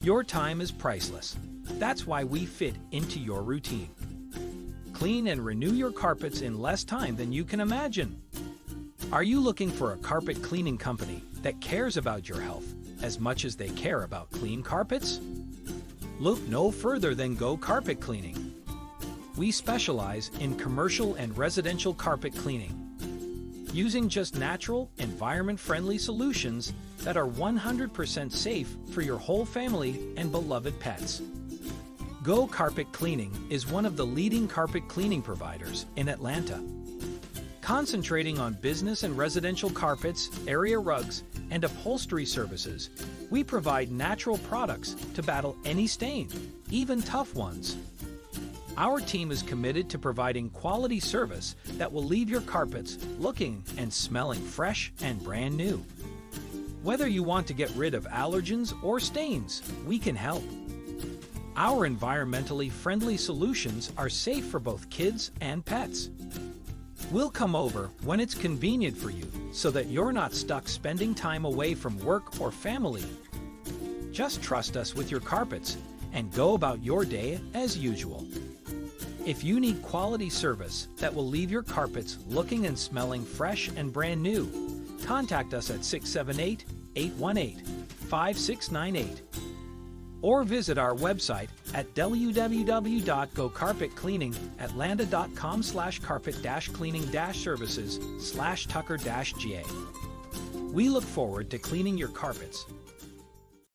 Your time is priceless. That's why we fit into your routine. Clean and renew your carpets in less time than you can imagine. Are you looking for a carpet cleaning company that cares about your health as much as they care about clean carpets? Look no further than Go Carpet Cleaning. We specialize in commercial and residential carpet cleaning, using just natural, environment-friendly solutions that are 100% safe for your whole family and beloved pets. Go Carpet Cleaning is one of the leading carpet cleaning providers in Atlanta. Concentrating on business and residential carpets, area rugs, and upholstery services, we provide natural products to battle any stain, even tough ones. Our team is committed to providing quality service that will leave your carpets looking and smelling fresh and brand new. Whether you want to get rid of allergens or stains, we can help. Our environmentally friendly solutions are safe for both kids and pets. We'll come over when it's convenient for you so that you're not stuck spending time away from work or family. Just trust us with your carpets and go about your day as usual. If you need quality service that will leave your carpets looking and smelling fresh and brand new, contact us at 678-818-5698 or visit our website at www.gocarpetcleaningatlanta.com/carpet-cleaning-services/Tucker-GA. We look forward to cleaning your carpets